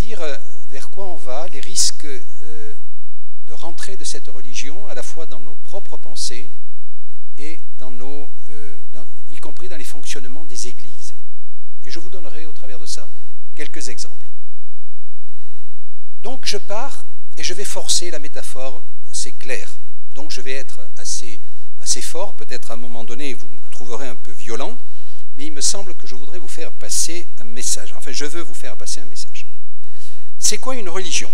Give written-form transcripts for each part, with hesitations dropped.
dire vers quoi on va, les risques de rentrer de cette religion, à la fois dans nos propres pensées et y compris dans les fonctionnements des églises. Et je vous donnerai au travers de ça quelques exemples. Donc je pars et je vais forcer la métaphore, c'est clair. Donc je vais être assez fort, peut-être à un moment donné vous me trouverez un peu violent, mais il me semble que je voudrais vous faire passer un message. Enfin, je veux vous faire passer un message. C'est quoi une religion?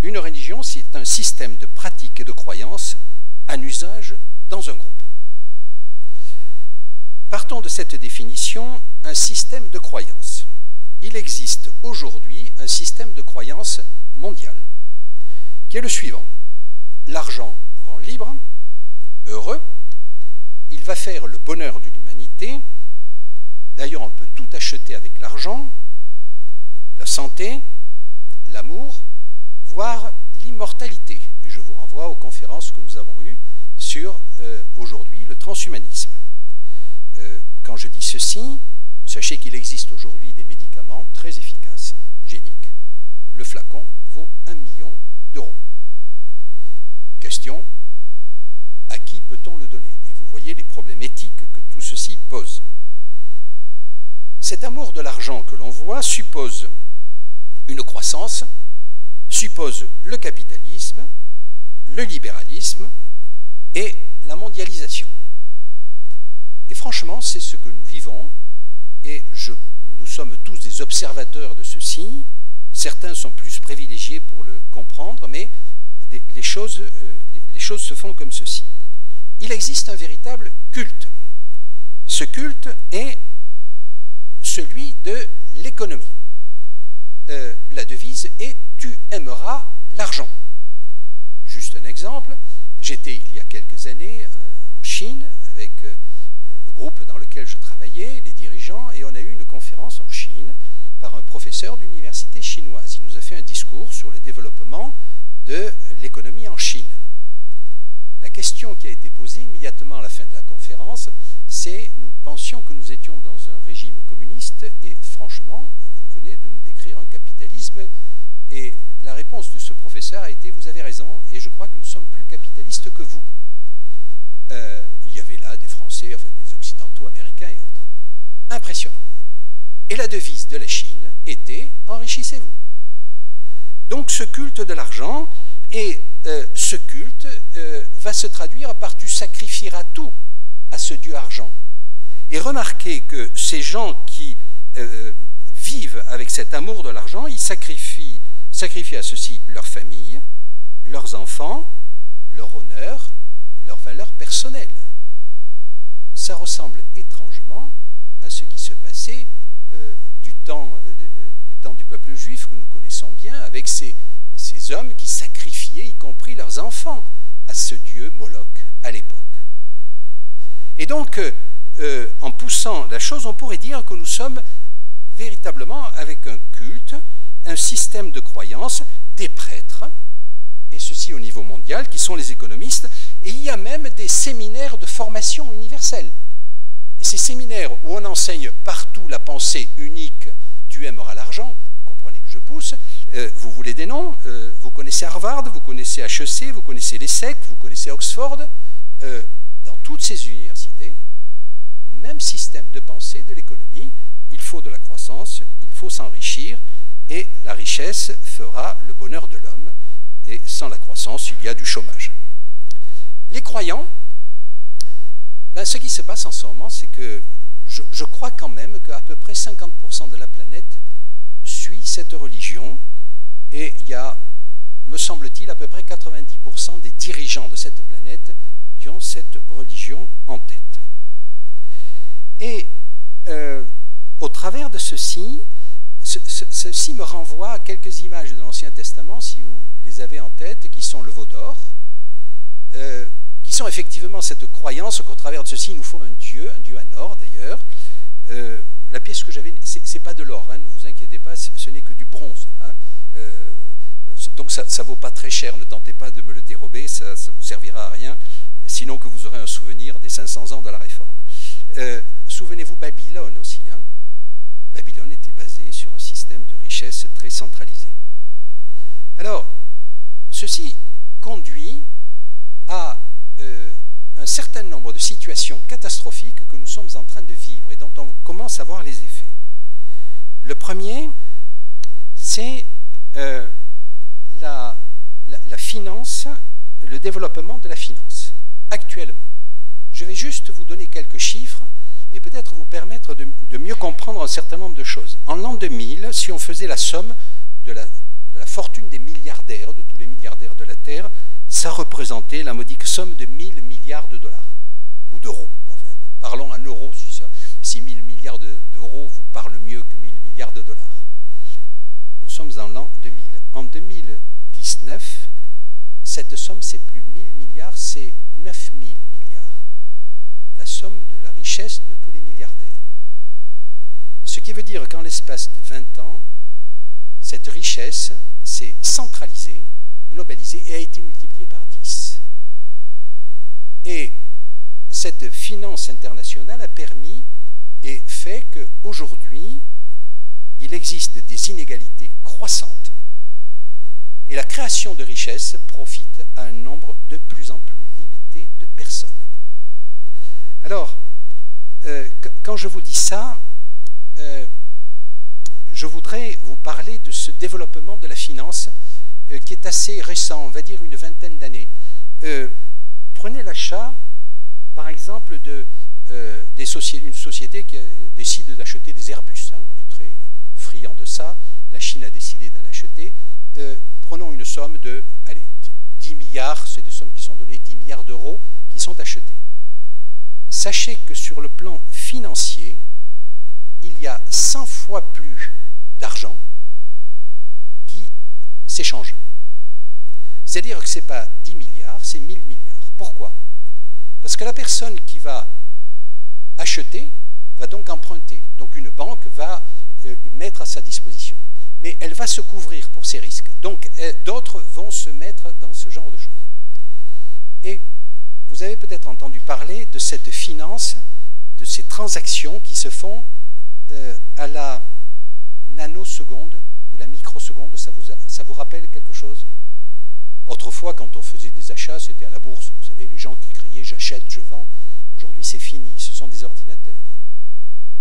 Une religion, c'est un système de pratiques et de croyances en usage dans un groupe. Partons de cette définition, un système de croyances. Il existe aujourd'hui un système de croyances mondial, qui est le suivant. L'argent rend libre, heureux, il va faire le bonheur de l'humanité. D'ailleurs, on peut tout acheter avec l'argent, la santé, l'amour, voire l'immortalité. Et je vous renvoie aux conférences que nous avons eues sur, aujourd'hui, le transhumanisme. Quand je dis ceci, sachez qu'il existe aujourd'hui des médicaments très efficaces, géniques. Le flacon vaut 1 million d'euros. Question, à qui peut-on le donner? Et vous voyez les problèmes éthiques que tout ceci pose. Cet amour de l'argent que l'on voit suppose une croissance, suppose le capitalisme, le libéralisme et la mondialisation. Et franchement, c'est ce que nous vivons, et nous sommes tous des observateurs de ceci. Certains sont plus privilégiés pour le comprendre, mais les choses se font comme ceci. Il existe un véritable culte. Ce culte est celui de l'économie. La devise est « tu aimeras l'argent ». Juste un exemple, j'étais il y a quelques années en Chine avec le groupe dans lequel je travaillais, les dirigeants, et on a eu une conférence en Chine par un professeur d'université chinoise. Il nous a fait un discours sur le développement de l'économie en Chine. La question qui a été posée immédiatement à la fin de la conférence, c'est « nous pensions que nous étions dans un régime communiste et franchement, vous venez de nous décrire un capitalisme ». Et la réponse de ce professeur a été « vous avez raison et je crois que nous sommes plus capitalistes que vous ». Il y avait là des Français, enfin des Occidentaux, Américains et autres. Impressionnant. Et la devise de la Chine était « enrichissez-vous ». Donc ce culte de l'argent, et ce culte va se traduire par « tu sacrifieras tout à ce Dieu argent ». Et remarquez que ces gens qui vivent avec cet amour de l'argent, ils sacrifient à ceci leur famille, leurs enfants, leur honneur, leurs valeurs personnelles. Ça ressemble étrangement à ce qui se passait du temps du peuple juif que nous connaissons bien, avec ces hommes qui sacrifiaient, y compris leurs enfants, à ce dieu Moloch à l'époque. Et donc, en poussant la chose, on pourrait dire que nous sommes véritablement avec un culte, un système de croyances, des prêtres, et ceci au niveau mondial, qui sont les économistes, et il y a même des séminaires de formation universelle. Et ces séminaires où on enseigne partout la pensée unique, tu aimeras l'argent, vous comprenez que je pousse, vous voulez des noms, vous connaissez Harvard, vous connaissez HEC, vous connaissez l'ESSEC, vous connaissez Oxford, dans toutes ces universités, même système de pensée de l'économie, il faut de la croissance, il faut s'enrichir, et la richesse fera le bonheur de l'homme, et sans la croissance, il y a du chômage. Les croyants, ben, ce qui se passe en ce moment, c'est que je crois quand même qu'à peu près 50% de la planète suit cette religion, et il y a, me semble-t-il, à peu près 90% des dirigeants de cette planète qui ont cette religion en tête. Et au travers de ceci me renvoie à quelques images de l'Ancien Testament, si vous les avez en tête, qui sont le veau d'or, qui sont effectivement cette croyance qu'au travers de ceci, il nous faut un dieu en or d'ailleurs. La pièce que j'avais, c'est pas de l'or, hein, ne vous inquiétez pas, ce n'est que du bronze. Hein. Donc ça ne vaut pas très cher, ne tentez pas de me le dérober, ça ne vous servira à rien, sinon que vous aurez un souvenir des 500 ans de la Réforme. Souvenez-vous Babylone aussi. Hein. Babylone était basée sur un système système de richesse très centralisé. Alors, ceci conduit à un certain nombre de situations catastrophiques que nous sommes en train de vivre et dont on commence à voir les effets. Le premier, c'est la finance, le développement de la finance, actuellement. Je vais juste vous donner quelques chiffres et peut-être vous permettre de mieux comprendre un certain nombre de choses. En l'an 2000, si on faisait la somme de la fortune des milliardaires, de tous les milliardaires de la Terre, ça représentait la modique somme de 1000 milliards de dollars, ou d'euros. Enfin, parlons en euros, si 1000 milliards d'euros vous parlent mieux que 1000 milliards de dollars. Nous sommes en l'an 2000. En 2019, cette somme, c'est plus 1000 milliards, c'est 9000 milliards. La somme de la richesse de tous les milliardaires. Ce qui veut dire qu'en l'espace de 20 ans, cette richesse s'est centralisée, globalisée et a été multipliée par 10. Et cette finance internationale a permis et fait qu'aujourd'hui, il existe des inégalités croissantes et la création de richesses profite à un nombre de plus en plus limité de personnes. Alors, quand je vous dis ça, je voudrais vous parler de ce développement de la finance qui est assez récent, on va dire une vingtaine d'années. Prenez l'achat, par exemple, d'une société qui décide d'acheter des Airbus. Hein, on est très friand de ça. La Chine a décidé d'en acheter. Prenons une somme de, allez, 10 milliards, c'est des sommes qui sont données, 10 milliards d'euros qui sont achetés. Sachez que sur le plan financier, il y a 100 fois plus d'argent qui s'échange. C'est-à-dire que ce n'est pas 10 milliards, c'est 1000 milliards. Pourquoi? Parce que la personne qui va acheter va donc emprunter. Donc une banque va mettre à sa disposition. Mais elle va se couvrir pour ces risques. Donc d'autres vont se mettre dans ce genre de choses. Et vous avez peut-être entendu parler de cette finance, de ces transactions qui se font à la nanoseconde ou la microseconde. Ça vous rappelle quelque chose? Autrefois, quand on faisait des achats, c'était à la bourse. Vous savez, les gens qui criaient « j'achète, je vends ». Aujourd'hui, c'est fini. Ce sont des ordinateurs.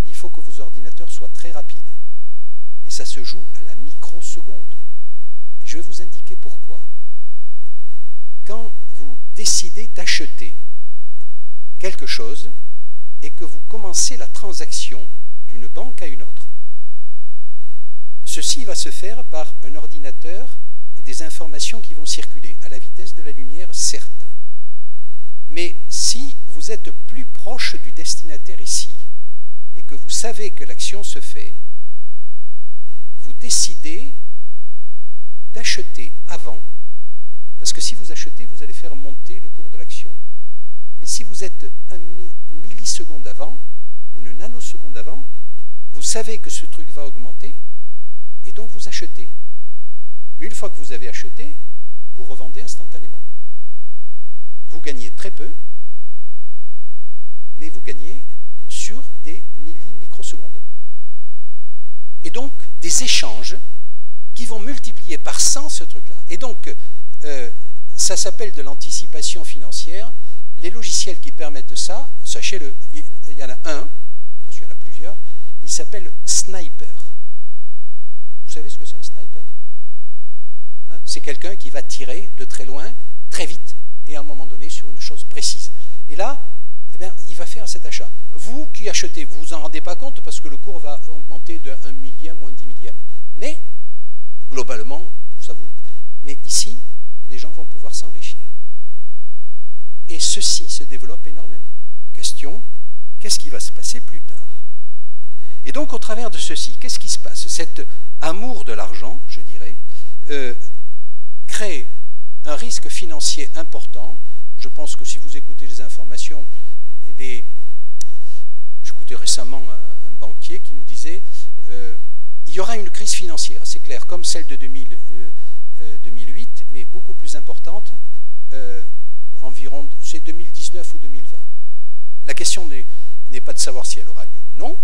Il faut que vos ordinateurs soient très rapides. Et ça se joue à la microseconde. Et je vais vous indiquer pourquoi. Quand vous décidez d'acheter quelque chose et que vous commencez la transaction d'une banque à une autre, ceci va se faire par un ordinateur et des informations qui vont circuler à la vitesse de la lumière, certes. Mais si vous êtes plus proche du destinataire ici et que vous savez que l'action se fait, vous décidez d'acheter avant. Parce que si vous achetez, vous allez faire monter le cours de l'action. Mais si vous êtes un milliseconde avant, ou une nanoseconde avant, vous savez que ce truc va augmenter, et donc vous achetez. Mais une fois que vous avez acheté, vous revendez instantanément. Vous gagnez très peu, mais vous gagnez sur des millimicrosecondes. Et donc, des échanges qui vont multiplier par 100 ce truc-là. Et donc, ça s'appelle de l'anticipation financière. Les logiciels qui permettent ça, sachez-le, il y en a un, parce qu'il y en a plusieurs, il s'appelle Sniper. Vous savez ce que c'est un sniper? Hein, c'est quelqu'un qui va tirer de très loin, très vite, et à un moment donné sur une chose précise. Et là, eh bien, il va faire cet achat. Vous qui achetez, vous vous en rendez pas compte parce que le cours va augmenter de 1 millième ou 1 10 millième. Mais, globalement, ça vous... Mais ici, les gens vont pouvoir s'enrichir. Et ceci se développe énormément. Question, qu'est-ce qui va se passer plus tard? Et donc, au travers de ceci, qu'est-ce qui se passe? Cet amour de l'argent, je dirais, crée un risque financier important. Je pense que si vous écoutez les informations, j'écoutais récemment un banquier qui nous disait il y aura une crise financière, c'est clair, comme celle de 2008, mais beaucoup plus importante, environ, c'est 2019 ou 2020. La question n'est pas de savoir si elle aura lieu ou non,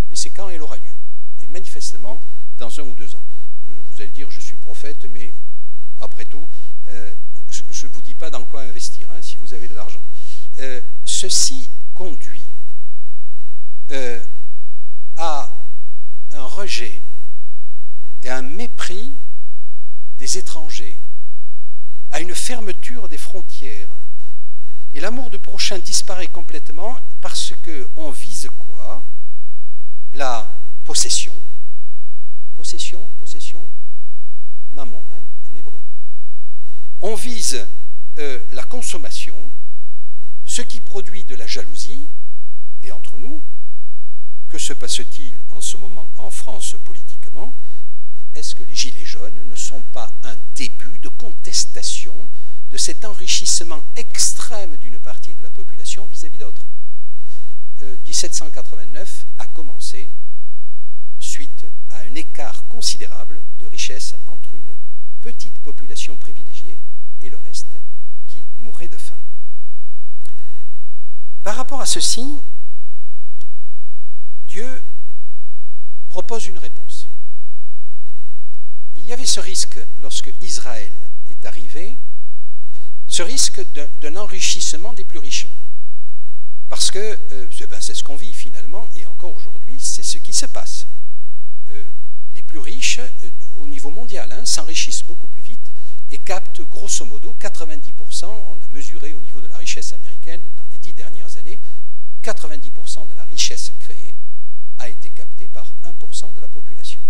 mais c'est quand elle aura lieu. Et manifestement, dans 1 ou 2 ans. Vous allez dire, je suis prophète, mais après tout, je ne vous dis pas dans quoi investir, hein, si vous avez de l'argent. Ceci conduit à un rejet et un mépris des étrangers, à une fermeture des frontières. Et l'amour du prochain disparaît complètement parce qu'on vise quoi? La possession. Possession, mammon, hein, en hébreu. On vise la consommation, ce qui produit de la jalousie, et entre nous, que se passe-t-il en ce moment en France politiquement? Est-ce que les gilets jaunes ne sont pas un début de contestation de cet enrichissement extrême d'une partie de la population vis-à-vis d'autres? 1789 a commencé suite à un écart considérable de richesse entre une petite population privilégiée et le reste qui mourrait de faim. Par rapport à ceci, Dieu propose une réponse. Il y avait ce risque lorsque Israël est arrivé, ce risque d'un enrichissement des plus riches. Parce que c'est ce qu'on vit finalement, et encore aujourd'hui, c'est ce qui se passe. Les plus riches, au niveau mondial, hein, s'enrichissent beaucoup plus vite et captent grosso modo 90%, on l'a mesuré au niveau de la richesse américaine dans les 10 dernières années, 90% de la richesse créée a été captée par 1% de la population.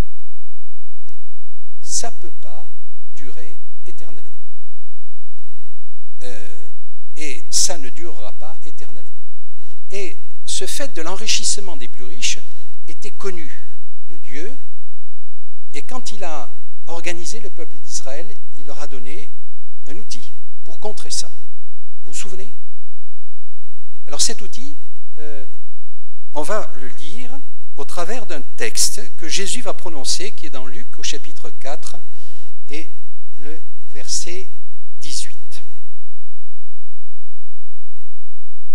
Ça ne peut pas durer éternellement. Et ça ne durera pas éternellement. Et ce fait de l'enrichissement des plus riches était connu de Dieu, et quand il a organisé le peuple d'Israël, il leur a donné un outil pour contrer ça. Vous vous souvenez? Alors cet outil, on va le lire au travers d'un texte que Jésus va prononcer, qui est dans Luc au chapitre 4 et le verset 18.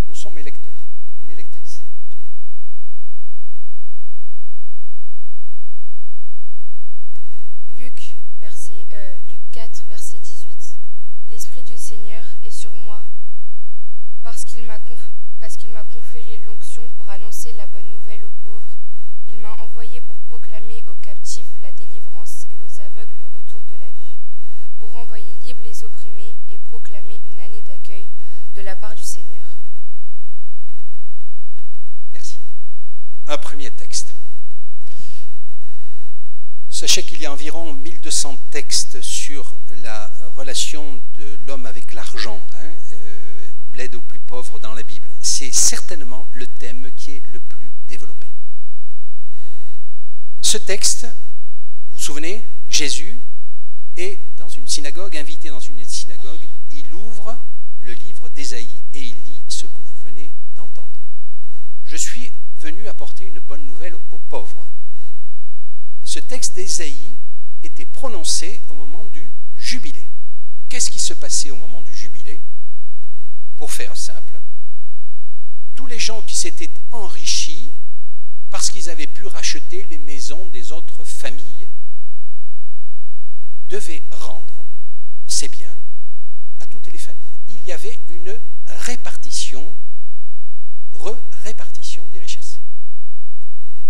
Où sont mes lecteurs ou mes lectrices? Tu viens. Luc 4, verset 18. L'Esprit du Seigneur est sur moi parce qu'il m'a conféré l'onction pour annoncer la bonne nouvelle aux pauvres. Il m'a envoyé pour proclamer aux captifs la délivrance et aux aveugles le retour de la vue, pour renvoyer libres les opprimés et proclamer une année d'accueil de la part du Seigneur. Merci. Un premier texte. Sachez qu'il y a environ 1200 textes sur la relation de l'homme avec l'argent, hein, ou l'aide aux plus pauvres dans la Bible. C'est certainement le thème qui est le plus développé. Ce texte, vous vous souvenez, Jésus est dans une synagogue, invité dans une synagogue, il ouvre le livre d'Ésaïe et il lit ce que vous venez d'entendre. Je suis venu apporter une bonne nouvelle aux pauvres. Ce texte d'Ésaïe était prononcé au moment du jubilé. Qu'est-ce qui se passait au moment du jubilé? Pour faire simple, tous les gens qui s'étaient enrichis parce qu'ils avaient pu racheter les maisons des autres familles devaient rendre ces biens à toutes les familles. Il y avait une répartition des richesses.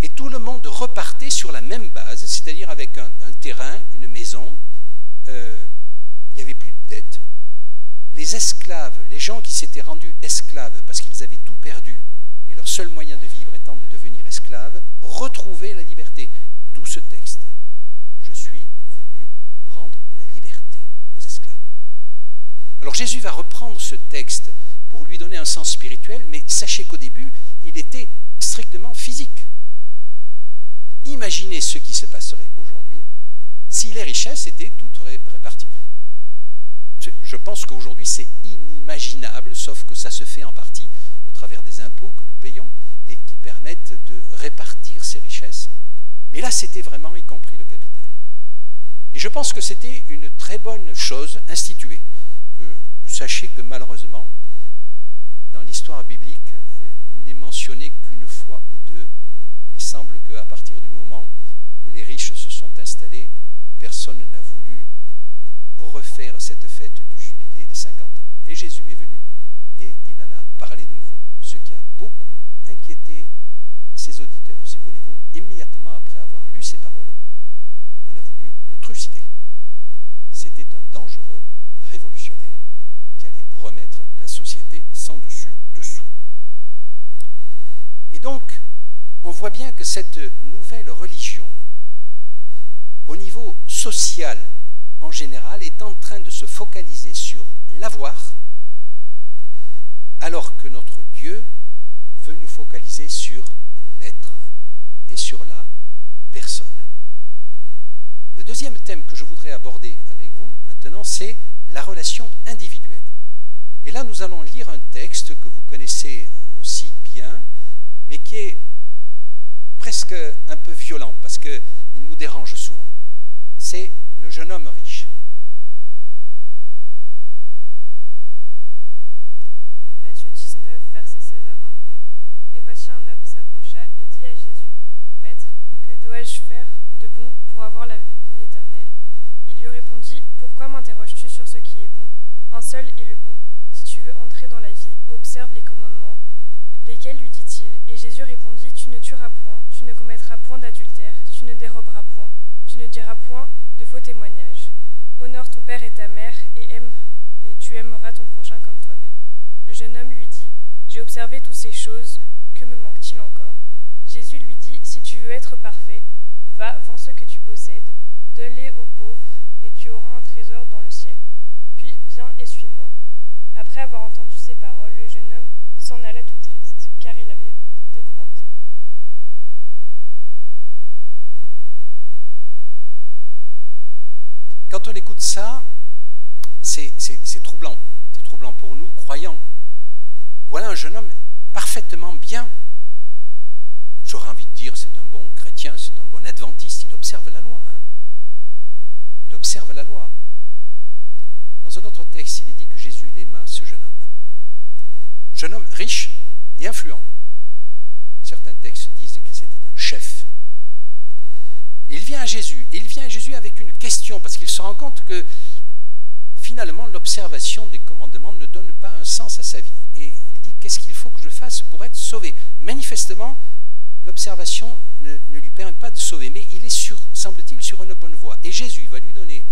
Et tout le monde repartait sur la même base, c'est-à-dire avec un terrain, une maison. Il n'y avait plus de dettes. Les esclaves, les gens qui s'étaient rendus esclaves parce qu'ils avaient tout perdu, et leur seul moyen de vivre étant de devenir esclaves, retrouvaient la liberté. D'où ce texte. Je suis venu rendre la liberté aux esclaves. Alors Jésus va reprendre ce texte pour lui donner un sens spirituel, mais sachez qu'au début, il était strictement physique. Imaginez ce qui se passerait aujourd'hui si les richesses étaient toutes réparties. Je pense qu'aujourd'hui c'est inimaginable, sauf que ça se fait en partie au travers des impôts que nous payons et qui permettent de répartir ces richesses. Mais là c'était vraiment y compris le capital. Et je pense que c'était une très bonne chose instituée. Sachez que malheureusement, dans l'histoire biblique, il n'est mentionné qu'une fois ou deux. Il semble qu'à partir du moment où les riches se sont installés, personne n'a voulu refaire cette fête du jubilé des 50 ans. Et Jésus est venu et il en a parlé de nouveau, ce qui a beaucoup inquiété ses auditeurs. Souvenez-vous, immédiatement après avoir lu ces paroles, on a voulu le trucider. C'était un dangereux révolutionnaire qui allait remettre la société sans dessus-dessous. Et donc, on voit bien que cette nouvelle religion, au niveau social en général, est en train de se focaliser sur l'avoir, alors que notre Dieu veut nous focaliser sur l'être et sur la personne. Le deuxième thème que je voudrais aborder avec vous maintenant, c'est la relation individuelle. Et là, nous allons lire un texte que vous connaissez aussi bien, mais qui est presque un peu violent, parce qu'il nous dérange souvent. C'est le jeune homme riche. Matthieu 19, versets 16 à 22. Et voici un homme s'approcha et dit à Jésus, « Maître, que dois-je faire de bon pour avoir la vie éternelle ?» Il lui répondit, « Pourquoi m'interroges-tu sur ce qui est bon? Un seul est le bon. Si tu veux entrer dans la vie, observe les commandements. » Lesquels lui dit-il? Et Jésus répondit, « Tu ne tueras point, tu ne commettras point d'adultère, tu ne déroberas point, tu ne diras point de faux témoignages. Honore ton père et ta mère, et tu aimeras ton prochain comme toi-même. » Le jeune homme lui dit, « J'ai observé toutes ces choses, que me manque-t-il encore ?» Jésus lui dit, « Si tu veux être parfait, va, vends ce que tu possèdes, donne-les aux pauvres, et tu auras un trésor dans le ciel. Puis viens et suis-moi. » Après avoir entendu ces paroles, le jeune homme s'en alla tout triste, car il avait de grands biens. Quand on écoute ça, c'est troublant. C'est troublant pour nous, croyants. Voilà un jeune homme parfaitement bien. J'aurais envie de dire, c'est un bon chrétien, c'est un bon adventiste. Il observe la loi. Hein. Il observe la loi. Dans un autre texte, il est dit que Jésus l'aima, ce jeune homme. Jeune homme riche et influent. Certains textes disent que c'était un chef. Et il vient à Jésus. Et il vient à Jésus avec une question, parce qu'il se rend compte que finalement, l'observation des commandements ne donne pas un sens à sa vie. Et il dit, qu'est-ce qu'il faut que je fasse pour être sauvé? Manifestement, l'observation ne lui permet pas de sauver, mais il est, semble-t-il, sur une bonne voie. Et Jésus va lui donner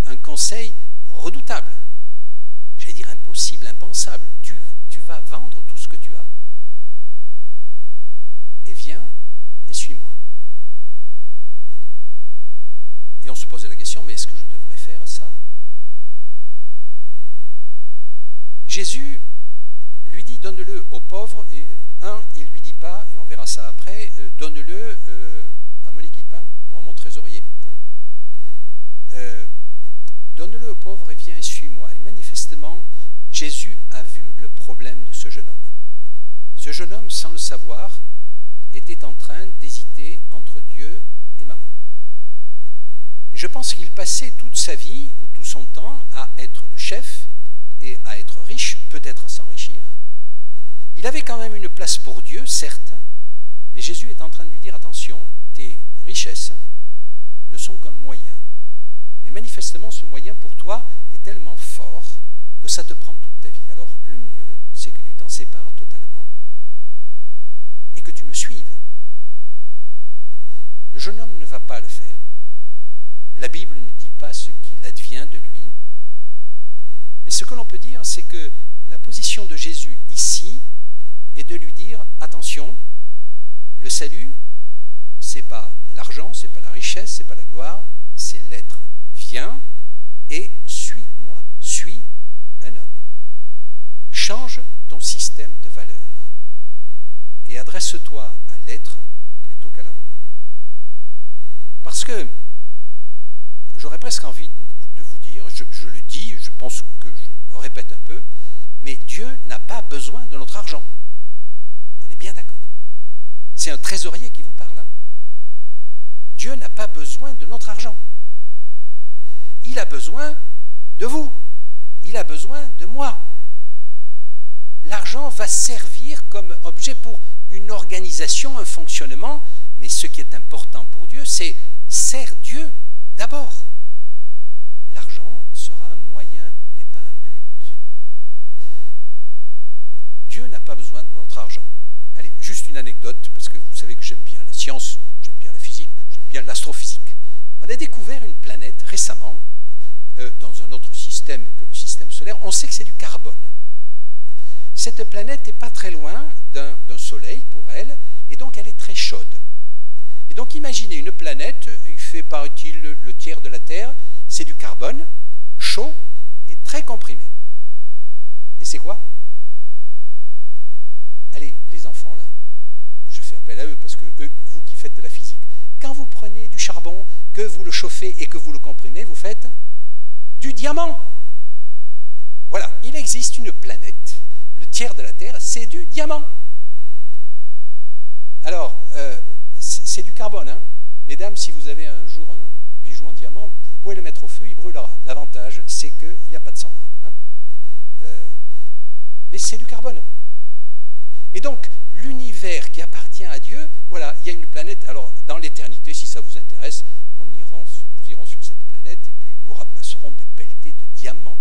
un conseil redoutable, j'allais dire impossible, impensable. Tu vas vendre tout ce que tu as et viens et suis-moi. Et on se pose la question, mais est-ce que je devrais faire ça? Jésus lui dit, donne-le aux pauvres, et il ne lui dit pas, et on verra ça après, donne-le à mon équipe, hein, ou à mon trésorier. Hein. Donne-le aux pauvres et viens et suis-moi. Et manifestement, Jésus a vu le problème de ce jeune homme. Ce jeune homme, sans le savoir, était en train d'hésiter entre Dieu et Mammon. Et je pense qu'il passait toute sa vie, ou tout son temps, à être le chef et à être riche, peut-être à s'enrichir. Il avait quand même une place pour Dieu, certes, mais Jésus est en train de lui dire, attention, tes richesses ne sont qu'un moyen. Mais manifestement, ce moyen pour toi est tellement fort que ça te prend toute ta vie. Alors le mieux, c'est que tu t'en sépares totalement et que tu me suives. Le jeune homme ne va pas le faire. La Bible ne dit pas ce qu'il advient de lui. Mais ce que l'on peut dire, c'est que la position de Jésus ici est de lui dire, attention, le salut, c'est pas l'argent, c'est pas la richesse, c'est pas la gloire, c'est l'être. Viens et suis-moi. Suis un homme. Change ton système de valeurs et adresse-toi à l'être plutôt qu'à l'avoir. Parce que j'aurais presque envie de vous dire, je le dis, je pense que je me répète un peu, mais Dieu n'a pas besoin de notre argent. On est bien d'accord. C'est un trésorier qui vous parle. Hein. Dieu n'a pas besoin de notre argent. Il a besoin de vous. Il a besoin de moi. L'argent va servir comme objet pour une organisation, un fonctionnement, mais ce qui est important pour Dieu, c'est sert Dieu d'abord. L'argent sera un moyen, n'est pas un but. Dieu n'a pas besoin de votre argent. Allez, juste une anecdote, parce que vous savez que j'aime bien la science, j'aime bien la physique, j'aime bien l'astrophysique. On a découvert une planète récemment, dans un autre système que le système solaire. On sait que c'est du carbone. Cette planète n'est pas très loin d'un soleil pour elle, et donc elle est très chaude. Et donc imaginez une planète, il fait paraît-il le tiers de la Terre, c'est du carbone, chaud et très comprimé. Et c'est quoi? Allez, les enfants là, je fais appel à eux parce que vous qui faites de la physique, quand vous prenez du charbon, que vous le chauffez et que vous le comprimez, vous faites du diamant. Voilà, il existe une planète, le tiers de la Terre, c'est du diamant. Alors, c'est du carbone, hein. Mesdames, si vous avez un jour un bijou en diamant, vous pouvez le mettre au feu, il brûlera. L'avantage, c'est qu'il n'y a pas de cendre. Hein. Mais c'est du carbone. Et donc, l'univers qui appartient à Dieu, voilà, il y a une planète. Alors, dans l'éternité, si ça vous intéresse, nous irons sur cette planète et puis nous ramasserons des pelletés de diamants.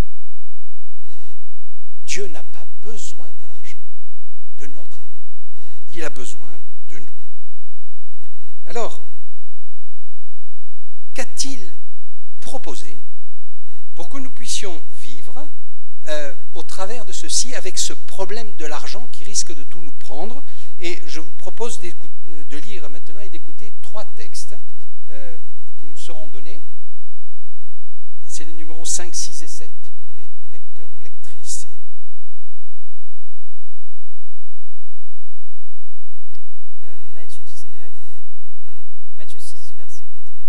Dieu n'a pas besoin de l'argent, de notre argent. Il a besoin de nous. Alors, qu'a-t-il proposé pour que nous puissions vivre au travers de ceci, avec ce problème de l'argent qui risque de tout nous prendre? Et je vous propose de lire maintenant et d'écouter 3 textes qui nous seront donnés. C'est les numéros 5, 6 et 7 pour les lecteurs ou lectrices. Matthieu 6, verset 21.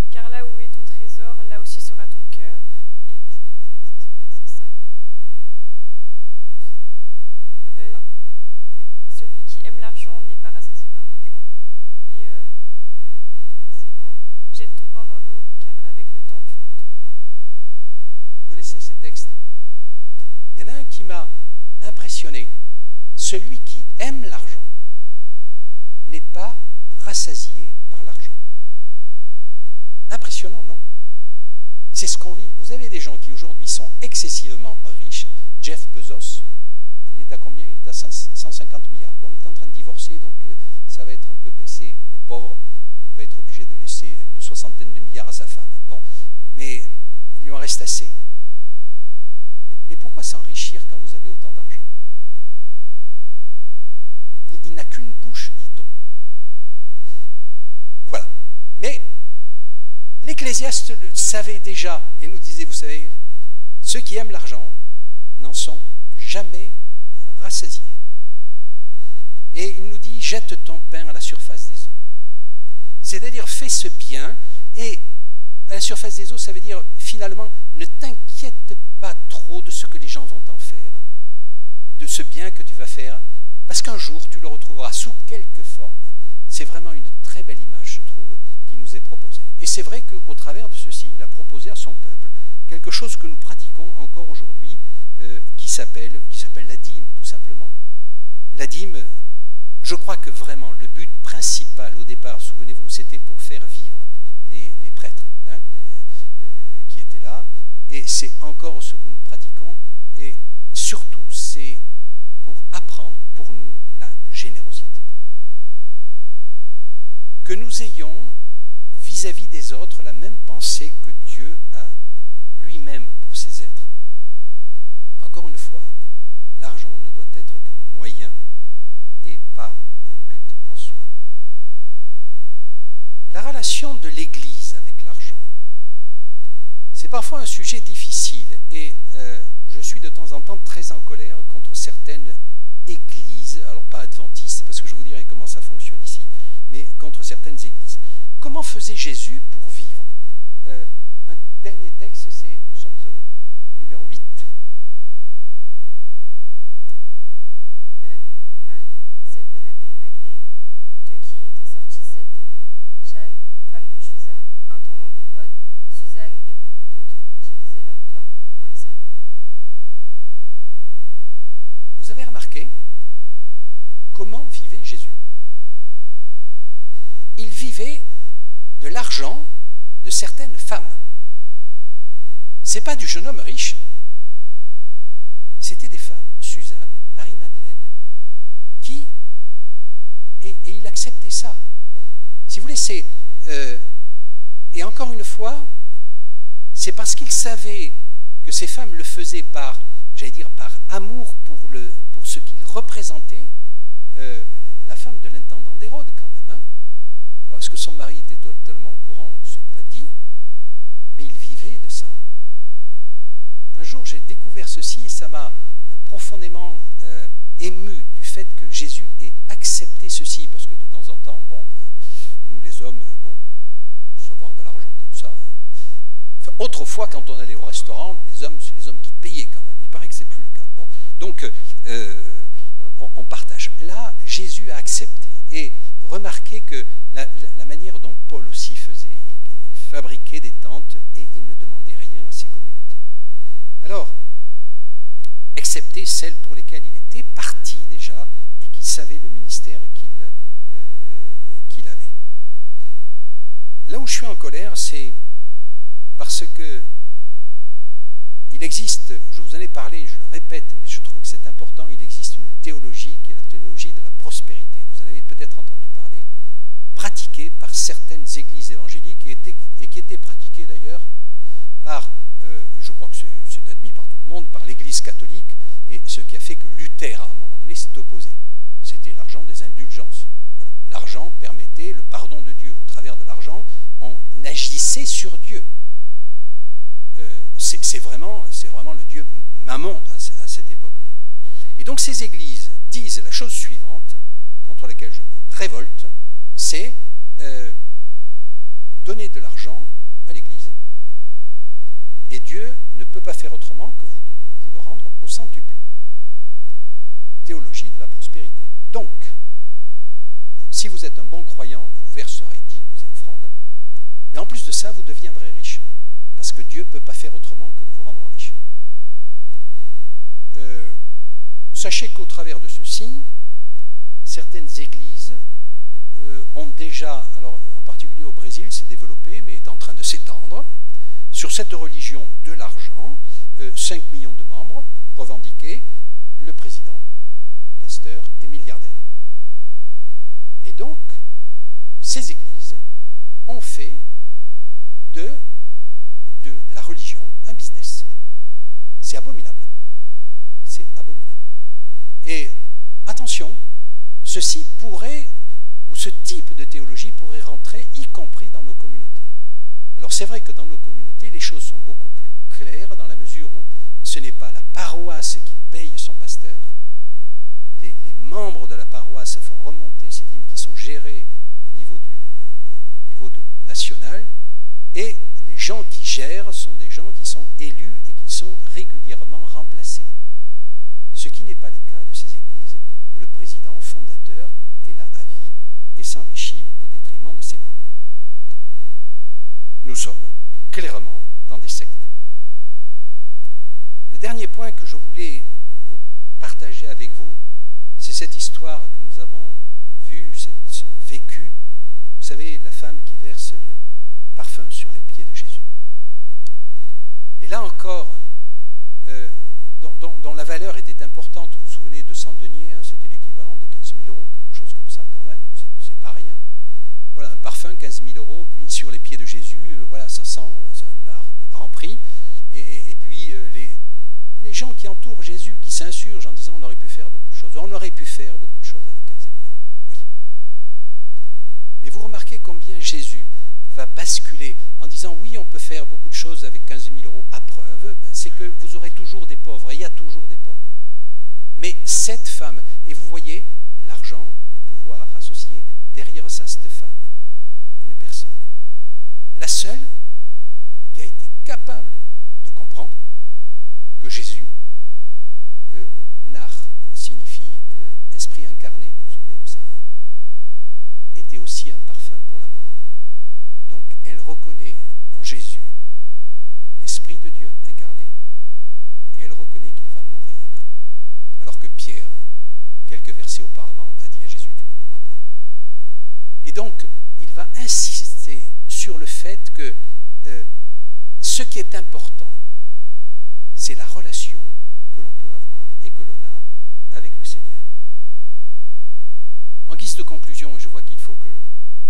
Car là où est ton trésor, là aussi sera ton cœur. Ecclésiaste, verset 5 à 9, c'est ça? Oui. Oui. Celui qui aime l'argent n'est pas rassasié par l'argent. Et 11, verset 1. Jette ton pain dans l'eau, car avec le temps tu le retrouveras. Vous connaissez ces textes? Il y en a un qui m'a impressionné. Celui qui aime l'argent n'est pas rassasié par l'argent. Impressionnant, non? C'est ce qu'on vit. Vous avez des gens qui aujourd'hui sont excessivement riches. Jeff Bezos, il est à combien? Il est à 150 milliards. Bon, il est en train de divorcer, donc ça va être un peu baissé. Le pauvre, il va être obligé de laisser une 60aine de milliards à sa femme. Bon, mais il lui en reste assez. Mais pourquoi s'enrichir quand vous avez autant d'argent? Il n'a qu'une bouche, dit-on. Voilà. Mais l'Ecclésiaste le savait déjà et nous disait, vous savez, ceux qui aiment l'argent n'en sont jamais rassasiés. Et il nous dit, jette ton pain à la surface des eaux. C'est-à-dire, fais ce bien, et à la surface des eaux, ça veut dire, finalement, ne t'inquiète pas trop de ce que les gens vont en faire, de ce bien que tu vas faire, parce qu'un jour, tu le retrouveras sous quelque forme. C'est vraiment une très belle image, je trouve, qui nous est proposée. Et c'est vrai qu'au travers de ceci, il a proposé à son peuple quelque chose que nous pratiquons encore aujourd'hui, qui s'appelle la dîme, tout simplement. La dîme, je crois que vraiment, le but principal au départ, souvenez-vous, c'était pour faire vivre les prêtres, hein, qui étaient là, et c'est encore ce que nous pratiquons, et surtout, c'est pour apprendre pour nous la générosité. Que nous ayons vis-à-vis des autres la même pensée que Dieu a lui-même pour ses êtres. Encore une fois, l'argent ne doit être qu'un moyen et pas un but en soi. La relation de l'Église avec l'argent, c'est parfois un sujet difficile et je suis de temps en temps très en colère contre certaines églises, alors pas adventistes, parce que je vous dirai comment ça fonctionne ici, mais contre certaines églises. Comment faisait Jésus pour vivre? Un dernier texte, nous sommes au numéro 8. Marie, celle qu'on appelle Madeleine, de qui étaient sortis 7 démons, Jeanne, femme de Chuza, intendant d'Hérode, Suzanne et beaucoup d'autres utilisaient leurs biens pour le servir. Vous avez remarqué vivait de l'argent de certaines femmes. Ce n'est pas du jeune homme riche, c'était des femmes, Suzanne, Marie-Madeleine, qui, et il acceptait ça. Si vous voulez, c'est, et encore une fois, c'est parce qu'il savait que ces femmes le faisaient par, j'allais dire, par amour pour ce qu'il représentait, la femme de l'intendant d'Hérode quand même. Hein. Alors est-ce que son mari était totalement au courant? C'est pas dit, mais il vivait de ça. Un jour, j'ai découvert ceci et ça m'a profondément ému du fait que Jésus ait accepté ceci, parce que de temps en temps, bon, nous les hommes, bon, recevoir de l'argent comme ça. Enfin, autrefois, quand on allait au restaurant, les hommes, c'est les hommes qui payaient quand même. Il paraît que c'est plus le cas. Bon, donc on partage. Là, Jésus a accepté. Et remarquez que la manière dont Paul aussi faisait, il fabriquait des tentes et il ne demandait rien à ses communautés. Alors, excepté celles pour lesquelles il était parti déjà et qui savaient le ministère qu'il avait. Là où je suis en colère, c'est parce que il existe, je vous en ai parlé, je le répète, mais je trouve que c'est important, il existe une théologie qui est la théologie de la prospérité. Vous en avez peut-être entendu parler, pratiquée par certaines églises évangéliques et qui était pratiquée d'ailleurs par, je crois que c'est admis par tout le monde, par l'Église catholique, et ce qui a fait que Luther, à un moment donné, s'est opposé. C'était l'argent des indulgences. Voilà. L'argent permettait le pardon de Dieu. Au travers de l'argent, on agissait sur Dieu. C'est vraiment le Dieu Mammon à cette époque-là. Et donc ces églises disent la chose suivante, contre laquelle je me révolte, c'est donner de l'argent à l'Église, et Dieu ne peut pas faire autrement que vous le rendre au centuple. Théologie de la prospérité. Donc, si vous êtes un bon croyant, vous verserez dîmes et offrandes, mais en plus de ça, vous deviendrez riche, parce que Dieu ne peut pas faire autrement que de vous rendre riche. Sachez qu'au travers de ceci, certaines églises ont déjà, alors en particulier au Brésil, c'est développé, mais est en train de s'étendre, sur cette religion de l'argent, 5 millions de membres revendiqués, le président, pasteur et milliardaire. Et donc, ces églises ont fait de la religion un business. C'est abominable. C'est abominable. Et attention, ceci pourrait, ou ce type de théologie pourrait rentrer, y compris dans nos communautés. Alors c'est vrai que dans nos communautés, les choses sont beaucoup plus claires, dans la mesure où ce n'est pas la paroisse qui paye son pasteur. Les membres de la paroisse font remonter ces dîmes qui sont gérées au niveau national, et les gens qui gèrent sont des gens qui sont élus et qui sont régulièrement remplacés. Ce qui n'est pas le cas de ces églises où le président fondateur est là à vie et s'enrichit au détriment de ses membres. Nous sommes clairement dans des sectes. Le dernier point que je voulais vous partager avec vous, c'est cette histoire que nous avons vue, vécue. Vous savez, la femme qui verse le parfum sur les pieds de Jésus. Et là encore, dont la valeur était importante, vous vous souvenez, 200 deniers, hein, c'était l'équivalent de 15 000 €, quelque chose comme ça quand même, c'est pas rien. Voilà, un parfum, 15 000 € mis sur les pieds de Jésus, voilà, ça sent, c'est un art de grand prix. Et puis les gens qui entourent Jésus, qui s'insurgent en disant on aurait pu faire beaucoup de choses. On aurait pu faire beaucoup de choses avec 15 000 €, oui. Mais vous remarquez combien Jésus va basculer en disant oui, on peut faire beaucoup de choses avec 15 000 €. À preuve, c'est que vous aurez toujours des pauvres, et il y a toujours des pauvres. Mais cette femme, et vous voyez l'argent, le pouvoir associé, derrière ça, cette femme, une personne, la seule qui a été capable de comprendre que Jésus, nar signifie esprit incarné, vous vous souvenez de ça, hein, était aussi un parfum pour la mort. Donc elle reconnaît en Jésus l'Esprit de Dieu incarné, et elle reconnaît qu'il va mourir. Alors que Pierre, quelques versets auparavant, a dit à Jésus, tu ne mourras pas. Et donc, il va insister sur le fait que ce qui est important, c'est la relation que l'on peut avoir et que l'on a avec le Seigneur. En guise de conclusion, et je vois qu'il faut que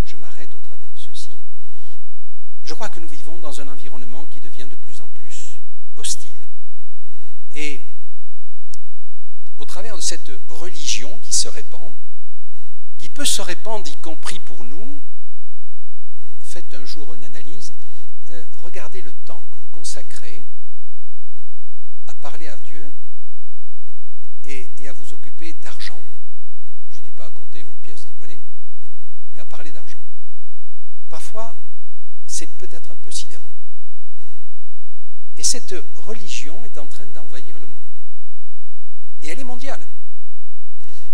je m'arrête au travers de ceci, je crois que nous vivons dans un environnement qui devient de plus en plus hostile. Et au travers de cette religion qui se répand, qui peut se répandre y compris pour nous, faites un jour une analyse, regardez le temps que vous consacrez à parler à Dieu et à vous occuper d'argent. Je ne dis pas à compter vos pièces de monnaie, mais à parler d'argent. Parfois, c'est peut-être un peu sidérant. Et cette religion est en train d'envahir le monde. Et elle est mondiale.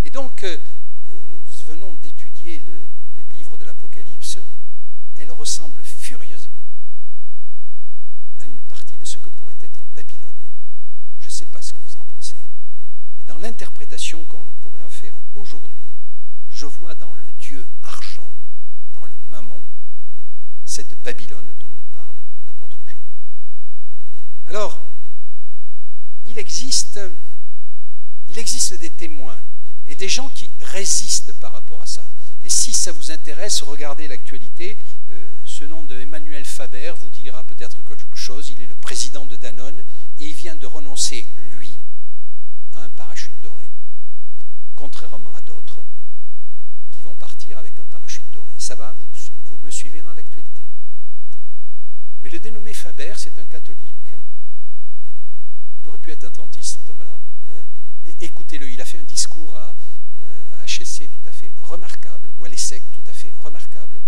Et donc, nous venons d'étudier le livre de l'Apocalypse. Elle ressemble furieusement à une partie de ce que pourrait être Babylone. Je ne sais pas ce que vous en pensez. Mais dans l'interprétation qu'on pourrait en faire aujourd'hui, je vois dans le Dieu argent, dans le mammon, cette Babylone dont nous parle l'apôtre Jean. Alors, il existe des témoins et des gens qui résistent par rapport à ça. Et si ça vous intéresse, regardez l'actualité. Ce nom de Emmanuel Faber vous dira peut-être quelque chose. Il est le président de Danone et il vient de renoncer, lui, à un parachute doré. Contrairement à d'autres qui vont partir avec un parachute doré. Ça va? Vous me suivez dans l'actualité? Mais le dénommé Faber, c'est un catholique. Il aurait pu être adventiste, cet homme-là. Écoutez-le, il a fait un discours à HSC tout à fait remarquable, ou à l'ESSEC tout à fait remarquable.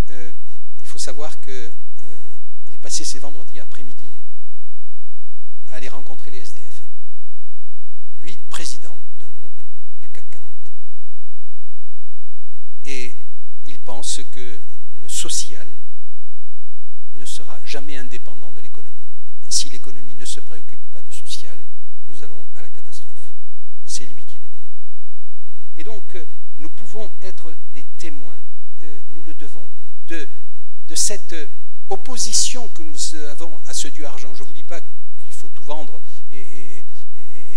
Il faut savoir qu'il passait ses vendredis après-midi à aller rencontrer les SDF. Lui, président d'un groupe du CAC 40. Et il pense que le social ne sera jamais indépendant de l'économie. Et si l'économie ne se préoccupe pas de social, nous allons à la catastrophe. C'est lui qui le dit. Et donc, nous pouvons être des témoins, nous le devons, de cette opposition que nous avons à ce Dieu argent. Je ne vous dis pas qu'il faut tout vendre et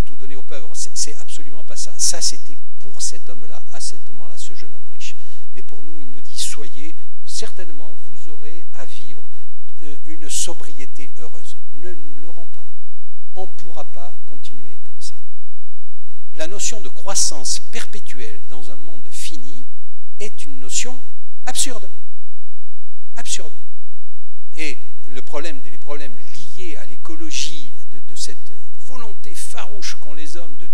tout donner aux pauvres, c'est absolument pas ça. Ça, c'était pour cet homme-là, à ce moment-là, ce jeune homme riche. Mais pour nous, il nous dit, soyez, certainement, vous aurez à vivre une sobriété heureuse. Ne nous leurrons pas, on ne pourra pas continuer comme ça. La notion de croissance perpétuelle dans un monde fini est une notion absurde. Absurde. Et les problèmes liés à l'écologie, de cette volonté farouche qu'ont les hommes de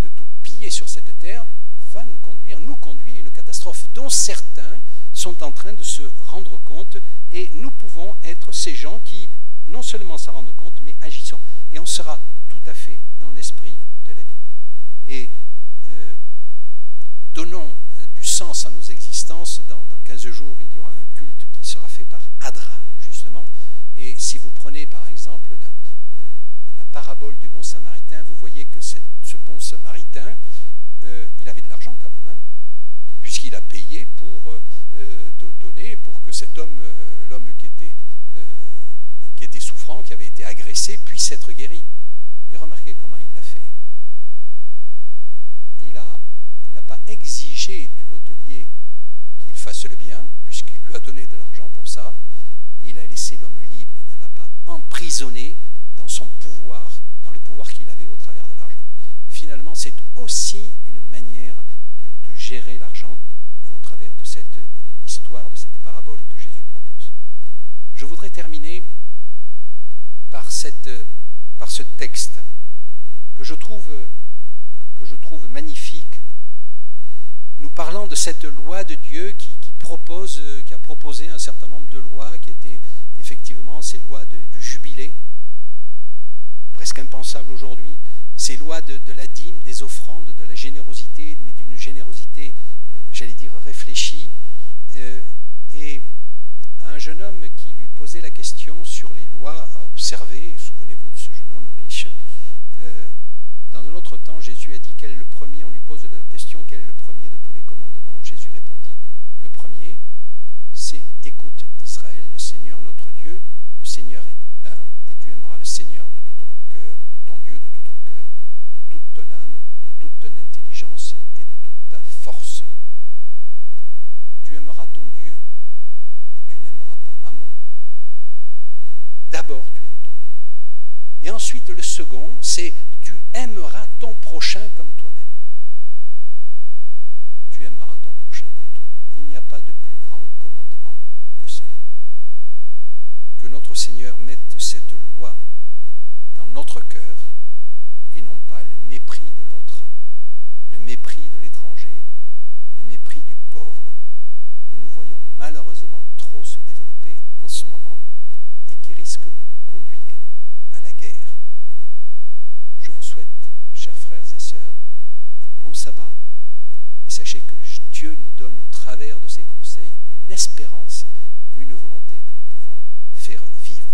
tout piller sur cette terre, va nous conduire à une catastrophe dont certains sont en train de se rendre compte, et nous pouvons être ces gens qui non seulement s'en rendent compte, mais agissons. Et on sera tout à fait dans l'esprit de la Bible. Et donnons du sens à nos existences. Dans 15 jours, il y aura un culte qui sera fait par Adra, justement. Et si vous prenez par exemple la parabole du bon samaritain, vous voyez que ce bon samaritain, il avait de l'argent quand même, hein, puisqu'il a payé pour donner, pour que cet homme, l'homme qui était souffrant, qui avait été agressé, puisse être guéri. Mais remarquez comment il l'a fait. Il n'a pas exigé de l'hôtelier qu'il fasse le bien, puisqu'il lui a donné de l'argent pour ça. Il a laissé l'homme libre, il ne l'a pas emprisonné dans son pouvoir, dans le pouvoir qu'il avait au travers de l'argent. Finalement, c'est aussi une manière de gérer l'argent au travers de cette histoire, de cette parabole que Jésus propose. Je voudrais terminer par ce texte que je trouve magnifique, nous parlant de cette loi de Dieu qui a proposé un certain nombre de lois qui étaient effectivement ces lois du jubilé, presque impensables aujourd'hui, ces lois de la dîme, des offrandes, de la générosité, mais d'une générosité, j'allais dire, réfléchie, et à un jeune homme qui lui posait la question sur les lois à observer. Souvenez-vous de ce jeune homme riche. Dans un autre temps, Jésus a dit quel est le premier. On lui pose la question quel est le premier de tous les commandements. Jésus répondit le premier, c'est ensuite, le second, c'est tu aimeras ton prochain comme toi-même. Tu aimeras ton prochain comme toi-même. Il n'y a pas de plus grand commandement que cela. Que notre Seigneur mette cette loi dans notre cœur et non pas le mépris de l'autre, le mépris de l'étranger, le mépris du pauvre, que nous voyons malheureusement trop se développer en ce moment et qui risque de nous conduire à la guerre. Je vous souhaite, chers frères et sœurs, un bon sabbat et sachez que Dieu nous donne au travers de ses conseils une espérance, une volonté que nous pouvons faire vivre.